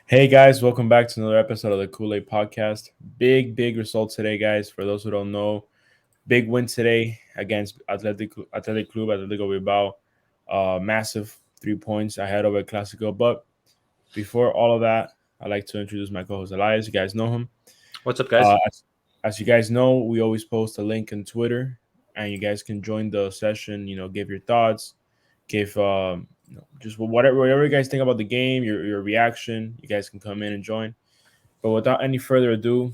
Hey guys, welcome back to another episode of the Kool-Aid Podcast. Big results today, guys. For those who don't know, big win today against Athletic Club Atletico Bilbao. Massive 3 points ahead of a Clasico. But before all of that, I'd like to introduce my co-host Elias. You guys know him. What's up, Uh, guys? as you guys know, we always post a link on Twitter, and you guys can join the session. Give your thoughts, give just whatever you guys think about the game, your reaction. You guys can come in and join. But without any further ado,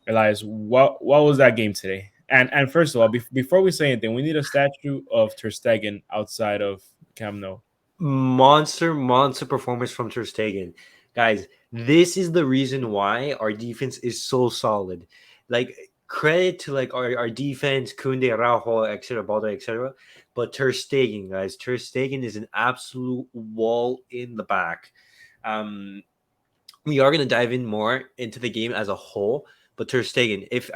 Elias, what was that game today? And first of all, before we say anything, we need a statue of Ter Stegen outside of Camp Nou. Monster performance from Ter Stegen. Guys, this is the reason why our defense is so solid. Like, credit to our defense, Kunde, Araujo, etc., Balde, etc. But Ter Stegen, guys, Ter Stegen is an absolute wall in the back. We are going to dive in more into the game as a whole, but Ter Stegen, if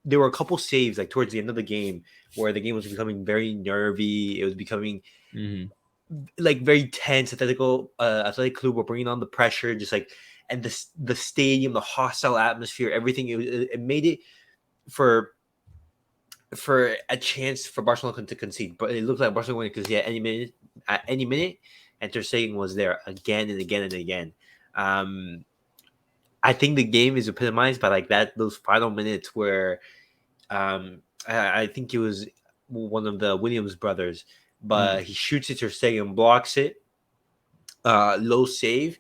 there were a couple saves like towards the end of the game where the game was becoming very nervy, it was becoming Mm-hmm. like very tense. Athletic Club were bringing on the pressure, just like, and the stadium, the hostile atmosphere, everything. It made it for a chance for Barcelona to concede, but it looked like Barcelona winning because at any minute, and Ter Stegen was there again and again and again. Um, I think the game is epitomized by like that those final minutes where I think it was one of the Williams brothers, Mm-hmm. but he shoots it to Stegen, blocks it, low save.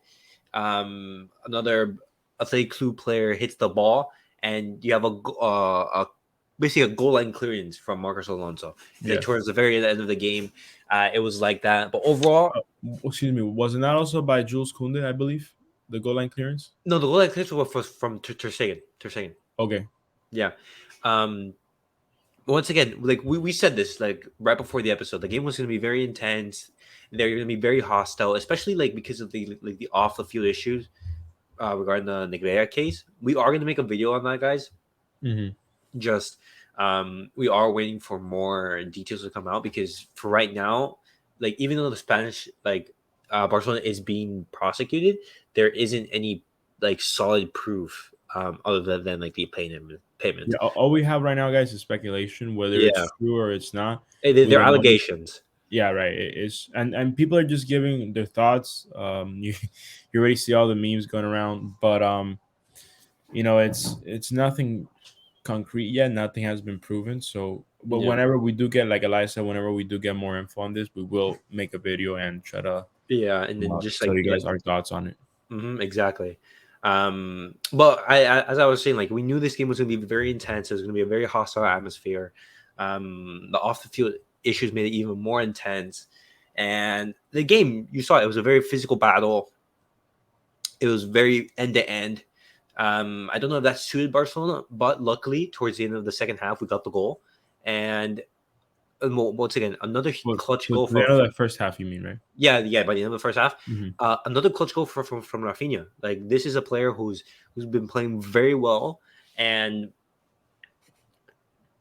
Another Athletic Club player hits the ball, and you have basically a goal line clearance from Marcos Alonso. Like Yes. towards the very end of the game, it was like that. But overall, Excuse me. Wasn't that also by Jules Koundé, I believe, the goal line clearance? no, the goal line clearance was from Ter Stegen. Ter Stegen. Okay. Yeah. Um, Once again, like we said this like right before the episode, the game was going to be very intense. They're going to be very hostile, especially like because of the off the field issues regarding the Negreira case. We are going to make a video on that, guys. Mm-hmm. Just we are waiting for more details to come out because for right now, like even though the Spanish Barcelona is being prosecuted, there isn't any like solid proof other than like the payment. Yeah. All we have right now, guys, is speculation, whether it's Yeah, true or it's not. We they're don't know. allegations. Yeah, right. It's and people are just giving their thoughts. You already see all the memes going around, but it's nothing concrete yet. Nothing has been proven. So, but Yeah. whenever we do get, like Elias said, whenever we do get more info on this, we will make a video and try to Yeah, and then just tell you like guys our thoughts on it. exactly. But as I was saying, like we knew this game was going to be very intense. It was going to be a very hostile atmosphere. The off the field issues made it even more intense, and the game you saw it was a very physical battle. It was very end to end. I don't know if that suited Barcelona, but luckily towards the end of the second half we got the goal, and once again another But clutch to goal the end of the first half, you mean, right? yeah, by the end of the first half, Mm-hmm. another clutch goal from Rafinha. Like this is a player who's been playing very well. And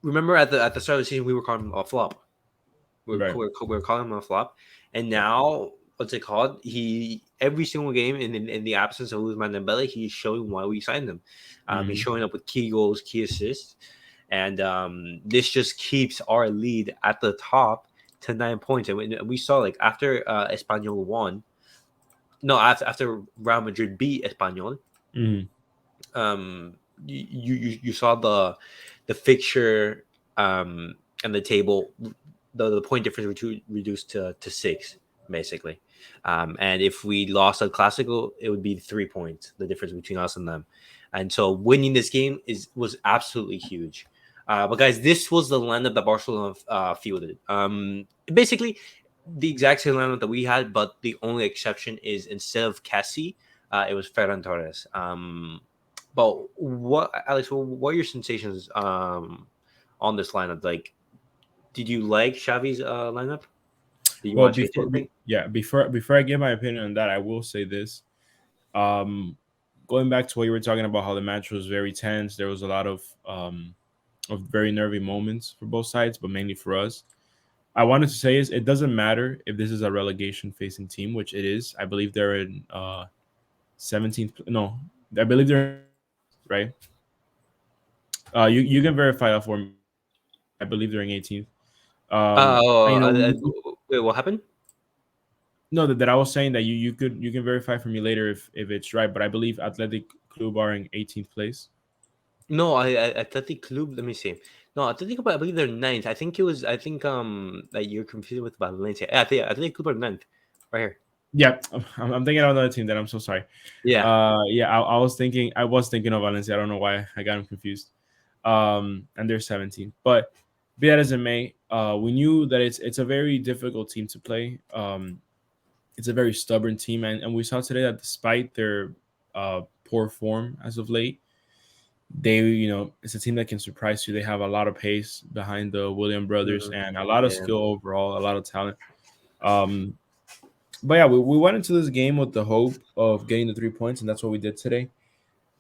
remember at the start of the season, we were calling him a flop. Right. We were calling him a flop, and now what's it called? He every single game in the absence of Usman Dembele, he's showing why we signed him. He's Mm-hmm. showing up with key goals, key assists, and this just keeps our lead at the top to 9 points. And we saw like after Espanyol won, no, after Real Madrid beat Espanyol, Mm-hmm. you saw the fixture and the table, the point difference reduced to six basically. And if we lost a Clasico, it would be 3 points, the difference between us and them. And so winning this game was absolutely huge. But guys, this was the lineup that Barcelona fielded. Basically, the exact same lineup that we had, but the only exception is instead of Cassie, it was Ferran Torres. But what, Alex? What are your sensations on this lineup? Like, did you like Xavi's lineup? Do you Well, want to change anything? before I give my opinion on that, I will say this. Um, Going back to what you were talking about, how the match was very tense. There was a lot of very nervy moments for both sides, but mainly for us. I wanted to say is it doesn't matter if this is a relegation facing team, which it is. I believe they're in 17th. No, I believe they're right. You can verify that for me. I believe they're in 18th. And, Oh, wait, what happened? no, that I was saying that you can verify for me later if it's right. But I believe Athletic Club are in 18th place. No, Athletic Club. Let me see. No, Athletic Club. I believe they're ninth. I think it was. I think that you're confused with Valencia. Yeah, I think Athletic Club are ninth, right here. Yeah, I'm thinking of another team. That I'm so sorry. Yeah. Yeah, I was thinking of Valencia. I don't know why I got them confused. And they're 17. But be that as it may, we knew that it's a very difficult team to play. It's a very stubborn team, and we saw today that despite their poor form as of late, they it's a team that can surprise you. They have a lot of pace behind the William brothers Mhm. and a lot of Yeah. skill overall, a lot of talent. Um, but yeah, we went into this game with the hope of getting the 3 points, and that's what we did today.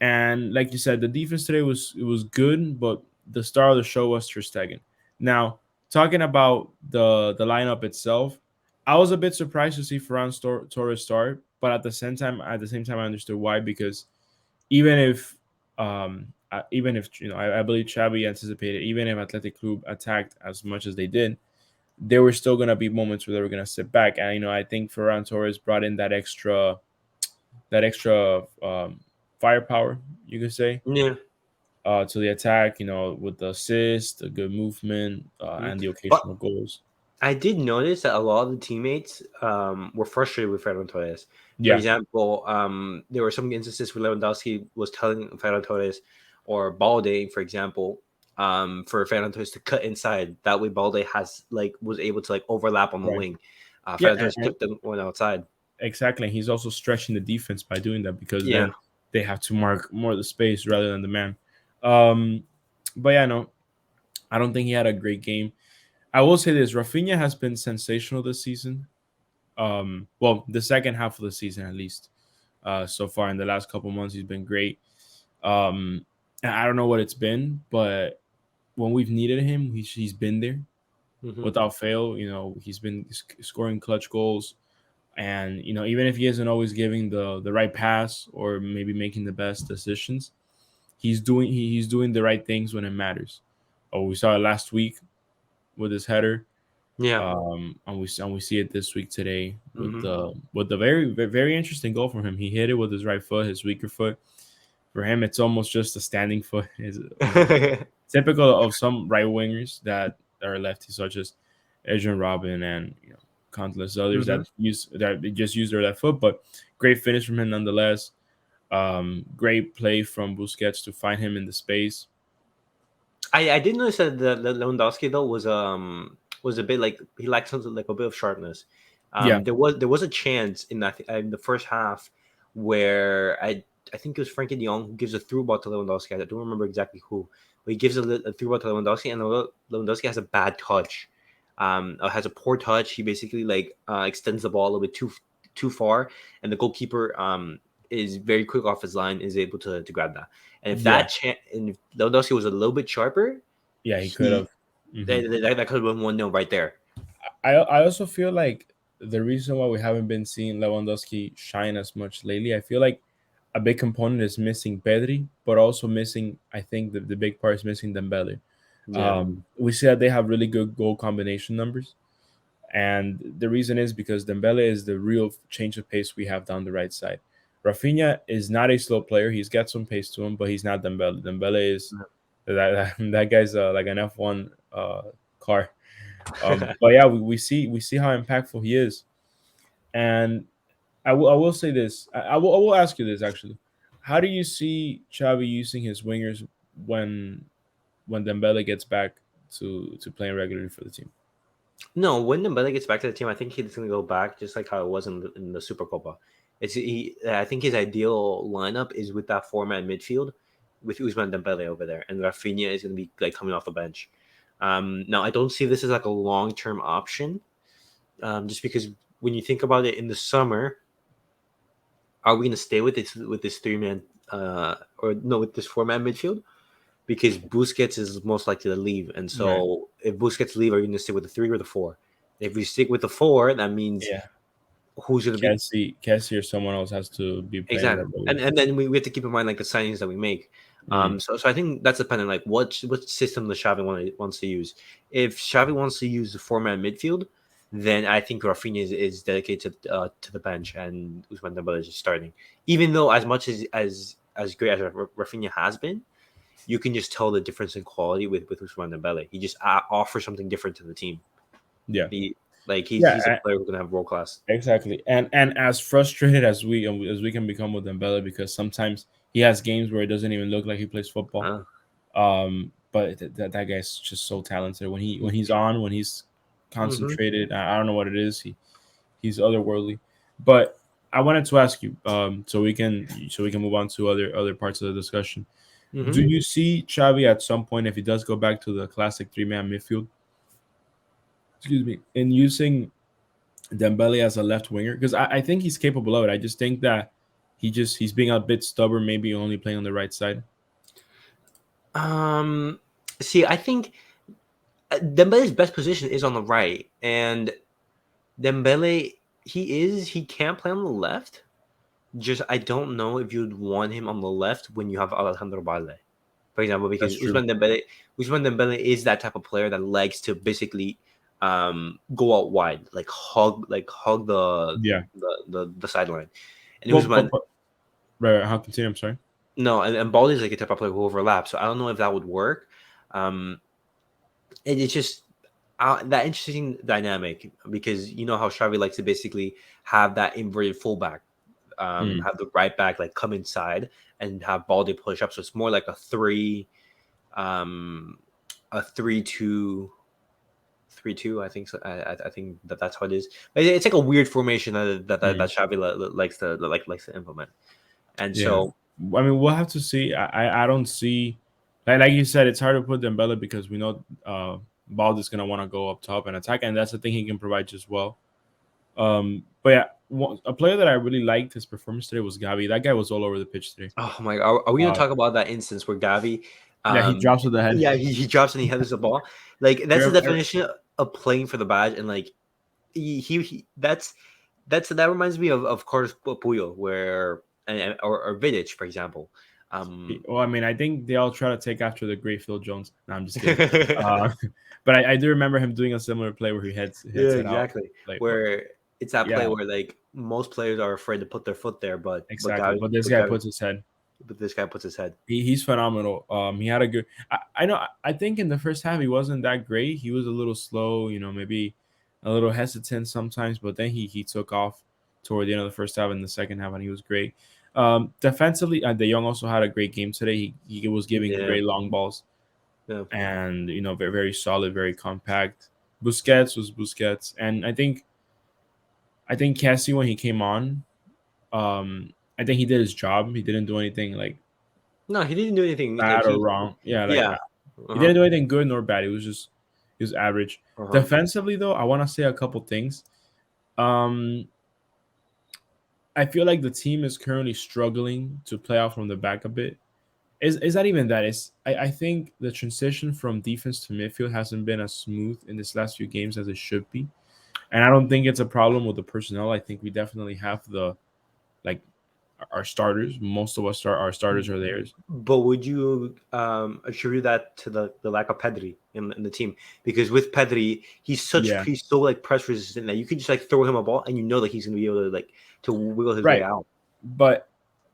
And like you said, the defense today was good, but the star of the show was Ter Stegen. Now, talking about the lineup itself, I was a bit surprised to see Torres start, but at the same time, I understood why, because even if even if I believe Xavi anticipated, even if Athletic Club attacked as much as they did, there were still gonna be moments where they were gonna sit back. And I think Ferran Torres brought in that extra firepower, you could say, Yeah. to the attack. With the assist, the good movement, Mhm. and the But occasional goals. I did notice that a lot of the teammates were frustrated with Ferran Torres. For Yeah, example, there were some instances where Lewandowski was telling Ferran Torres or Balde, for example, for Ferran Torres to cut inside. That way, Balde was able to overlap on the right. wing. Yeah, Ferran Torres took the one outside. exactly. He's also stretching the defense by doing that, because Yeah. then they have to mark more of the space rather than the man. Um, but yeah, no, I don't think he had a great game. I will say this: Rafinha has been sensational this season. Well, the second half of the season at least. So far in the last couple months, he's been great. And I don't know what it's been, but when we've needed him, he's been there Hmm. without fail. He's been scoring clutch goals, and even if he isn't always giving the right pass or maybe making the best decisions, he's doing the right things when it matters. Oh, we saw it last week with his header. Yeah. And we see it this week today with Hmm. the very very interesting goal from him. He hit it with his right foot, his weaker foot. For him, it's almost just a standing foot. Is typical of some right wingers that are lefty, such as Adrian Robin and countless others Hmm. that they just use their left foot. But great finish from him nonetheless. Great play from Busquets to find him in the space. I did notice that the Lewandowski though was a bit like he lacked something like a bit of sharpness. Yeah, There was a chance in the first half where I think it was Frankie De Jong who gives a through ball to Lewandowski. I don't remember exactly who, but he gives a through ball to Lewandowski, and Lewandowski has a bad touch. Has a poor touch. He basically extends the ball a little bit too far, and the goalkeeper is very quick off his line, is able to grab that. And yeah, and if Lewandowski was a little bit sharper, yeah. He could he have. Mhm. that could have been 1-0 right there. I also feel like the reason why we haven't been seeing Lewandowski shine as much lately, I feel like a big component is missing Pedri, but also missing. I think the big part is missing Dembele. Yeah. We see that they have really good goal combination numbers, and the reason is because Dembele is the real change of pace we have down the right side. Rafinha is not a slow player; he's got some pace to him, but he's not Dembele. Dembele is that guy's like an F1 car. But yeah, we see how impactful he is, and I will say this. I will ask you this actually. How do you see Xavi using his wingers when when Dembele gets back to playing regularly for the team? No, when Dembele gets back to the team, I think he's going to go back just like how it was in the Super Copa. I think his ideal lineup is with that four-man midfield with Usman Dembele over there, and Rafinha is going to be coming off the bench. Now, I don't see this as like a long-term option, just because when you think about it in the summer, are we going to stay with this three-man or no, with this four-man midfield? Because Busquets is most likely to leave. And Right. so if Busquets leave, are you going to stick with the three or the four? If we stick with the four, that means Yeah. who's going to be Cassie or someone else has to be playing exactly, that role. and then we have to keep in mind like the signings that we make. Mm, So I think that's dependent like what system the Xavi wants to use. If Xavi wants to use the 4-man midfield, then I think Rafinha is dedicated to the bench and Ousmane Dembele is just starting. Even though as much as great as Rafinha has been, you can just tell the difference in quality with Ousmane Dembele. He just offers something different to the team. yeah, He like he's a yeah, player who's gonna have world class. exactly. And as frustrated as we can become with Dembele, because sometimes he has games where it doesn't even look like he plays football. Uh, But that guy's just so talented. When he's on, when he's mm-hmm, concentrated, I don't know what it is. He's otherworldly. But I wanted to ask you, so we can move on to other parts of the discussion. Do mm-hmm. you see Xavi at some point, if he does go back to the classic 3-man midfield, excuse me, in using Dembele as a left winger? Because I think he's capable of it. I just think that he's being a bit stubborn, maybe only playing on the right side. Um, See, I think Dembele's best position is on the right, and Dembele he can play on the left. Just I don't know if you'd want him on the left when you have Alejandro Balde, for example, because That's true. Usman Dembele is that type of player that likes to basically go out wide, like hug Yeah. the sideline. And Well, Usman right, how continue? I'm sorry. no, and Balde is like a type of player who overlaps. So I don't know if that would work. Um, it's just that interesting dynamic because you know how Xavi likes to basically have that inverted fullback, Mm, have the right back like come inside and have Balde push up. So it's more like um, a 3-2-3-2. I think so. I think that's how it is. But it's like a weird formation that mm, Xavi likes to implement. And yeah. so I mean, we'll have to see. I don't see, like you said, it's hard to put Dembele because we know Baldi's gonna want to go up top and attack, and that's the thing he can provide just well. But yeah, a player that I really liked his performance today was Gavi. That guy was all over the pitch today. oh my, are we gonna Uh, talk about that instance where Gavi, yeah, he drops with the head. yeah, he drops and he headers the ball? Like that's the Every- definition of playing for the badge, and like he that reminds me of Carlos Puyol, where or Vidic, for example. Um, Well, I mean, I think they all try to take after the great Phil Jones. No, I'm just kidding. Uh, but I do remember him doing a similar play where he yeah, heads it out. exactly. Like, but Where it's that play yeah, where like most players are afraid to put their foot there, exactly. But this guy puts his head. but this guy puts his head. He's phenomenal. He had a good. I know. I think in the first half he wasn't that great. He was a little slow. You know, maybe a little hesitant sometimes. But then he took off toward the end of the first half and the second half, and he was great. Defensively, De Jong also had a great game today. He was giving Yeah, great long balls, yeah. and you know, very very solid, very compact. Busquets was Busquets, and I think Cassie when he came on, I think he did his job. He didn't do anything like No, he didn't do anything. Like bad or wrong. Yeah, like yeah, he uh-huh, didn't do anything good nor bad. He was average. uh-huh. Defensively though, I want to say a couple things. Um, I feel like the team is currently struggling to play out from the back a bit. Is that even that? I think the transition from defense to midfield hasn't been as smooth in this last few games as it should be. And I don't think it's a problem with the personnel. I think we definitely have the like our starters. Most of us our starters are theirs. But would you attribute that to the lack of Pedri in the team? Because with Pedri, Yeah. he's so like press resistant that you can just like throw him a ball and you know that he's gonna be able to like to wiggle his way Right. out. But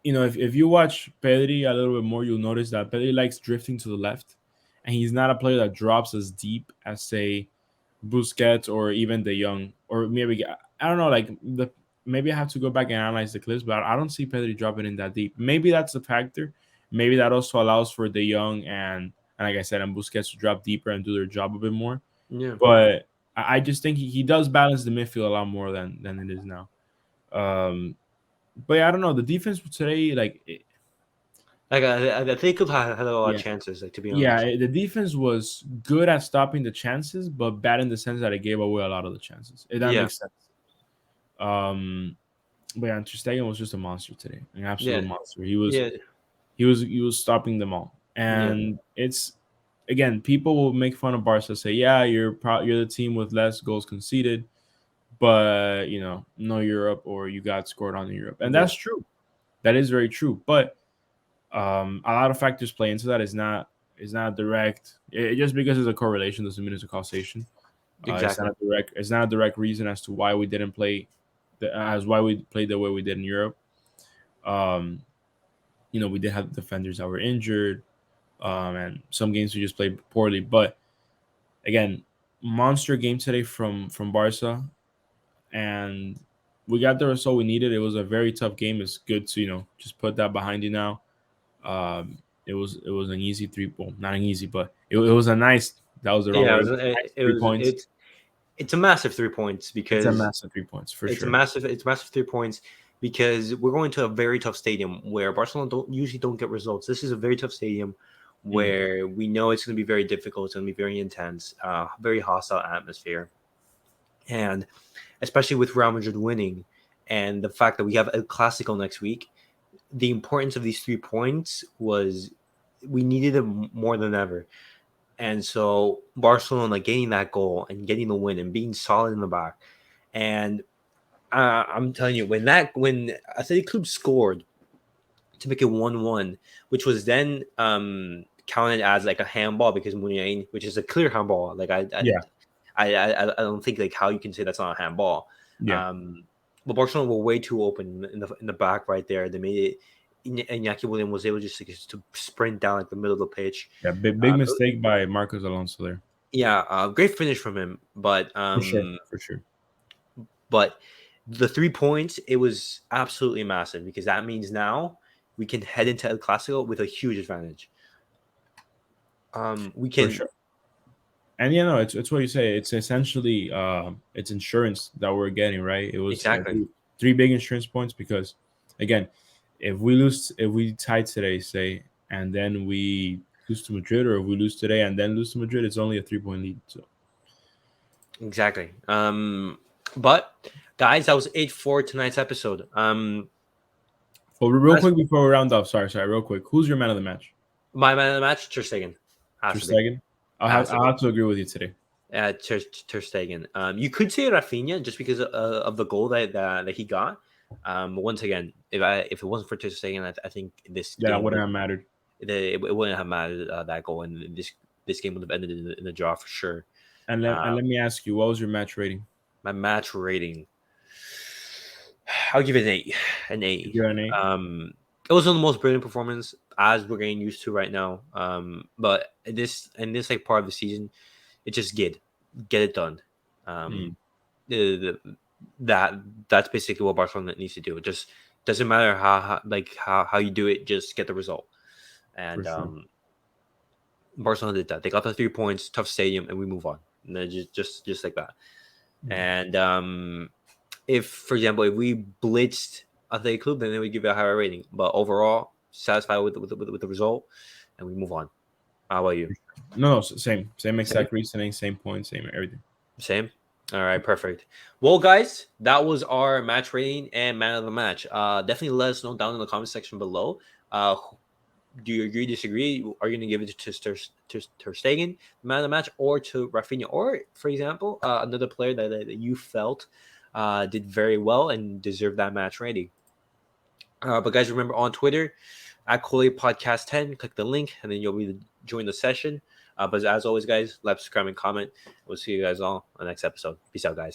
you know, if you watch Pedri a little bit more, you'll notice that Pedri likes drifting to the left, and he's not a player that drops as deep as say Busquets or even De Jong, or maybe I don't know. Like the maybe I have to go back and analyze the clips, but I don't see Pedri dropping in that deep. Maybe that's a factor. Maybe that also allows for De Jong and like I said, and Busquets to drop deeper and do their job a bit more. Yeah. But I just think he does balance the midfield a lot more than it is now. Um, but yeah, I don't know. The defense today, Like I think could have had a lot of yeah, chances. Like to be yeah, honest. the defense was good at stopping the chances, but bad in the sense that it gave away a lot of the chances. If that Yeah. makes sense. Um, but yeah, Ter Stegen was just a monster today, an absolute Yeah. monster. Yeah. He was stopping them all, Yeah. and it's again people will make fun of Barca, say, yeah, you're the team with less goals conceded, but no Europe, or you got scored on in Europe, and Yeah, that's true. That is very true. But a lot of factors play into that. It's not direct. Just because it's a correlation doesn't mean it's a causation. exactly. It's not a direct reason as to why we didn't play, as why we played the way we did in Europe. Um, we did have defenders that were injured, and some games we just played poorly. But again, monster game today from Barca, and we got the result we needed. It was a very tough game. It's good to just put that behind you now. It was an easy three. Well, not an easy, but it was a nice. That was the wrong Yeah, word. It was a nice it 3 points. it's a massive 3 points It's a because massive 3 points for it's a sure. massive it's massive 3 points because we're going to a very tough stadium where Barcelona don't get results. This is a very tough stadium Mm. where we know it's going to be very difficult. It's going to be very intense, very hostile atmosphere, and especially with Real Madrid winning and the fact that we have El Clasico next week, the importance of these 3 points was we needed them more than ever. And so Barcelona getting that goal and getting the win and being solid in the back. And I'm telling you, when Athletic Club scored to make it 1-1, which was then counted as like a handball because Muniain, which is a clear handball. Like Yeah, I don't think like how you can say that's not a handball. yeah, Um, but Barcelona were way too open in the back right there. They made it. Iñaki William was able just to sprint down like the middle of the pitch. yeah. Big mistake by Marcos Alonso there. Yeah, great finish from him. For sure, for sure. But the 3 points, it was absolutely massive because that means now we can head into El Clasico with a huge advantage. We For can sure. And it's what you say. It's essentially it's insurance that we're getting, right? It was exactly. three big insurance points because, again, if we tie today, say, and then we lose to Madrid, or if we lose today and then lose to Madrid, it's only a 3 point lead. So, Exactly. But guys, that was it for tonight's episode. well, real As quick before we round off, sorry, real quick, who's your man of the match? my man of the match, Ter Stegen, Ter has to be, Stegen. has to I'll be. have to agree with you today. Ter Stegen. You could say Rafinha just because of the goal that he got. But once again, if it wasn't for Ter Stegen, I think this Yeah, that game wouldn't would have mattered. it wouldn't have mattered that goal, and this game would have ended in the draw for sure. And let me ask you, what was your match rating? My match rating, I'll give it an 8. An If 8. you're an 8, It wasn't the most brilliant performance as we're getting used to right now. But in this like part of the season, it just get it done. mm, Um, the, that's basically what Barcelona needs to do. It just doesn't matter how you do it, just get the result. for And sure. Barcelona did that. They got the 3 points, tough stadium, and we move on. And then just like that. Mm, And if, for example, if we blitzed Athletic Club, then they would give it a higher rating. But overall, satisfied with the result, and we move on. How about you? No, same Same. exact reasoning, same point, same everything. Same. All right, perfect. Well, guys, that was our match rating and man of the match. Definitely let us know down in the comment section below. Uh, do you agree, disagree? Are you going to give it to Ter Stegen, man of the match, or to Rafinha, or for example, another player that you felt did very well and deserved that match rating? But guys, remember on Twitter at Coley Podcast 10, click the link, and then you'll be join the session. But as always, guys, like, subscribe, and comment. We'll see you guys all on the next episode. Peace out, guys.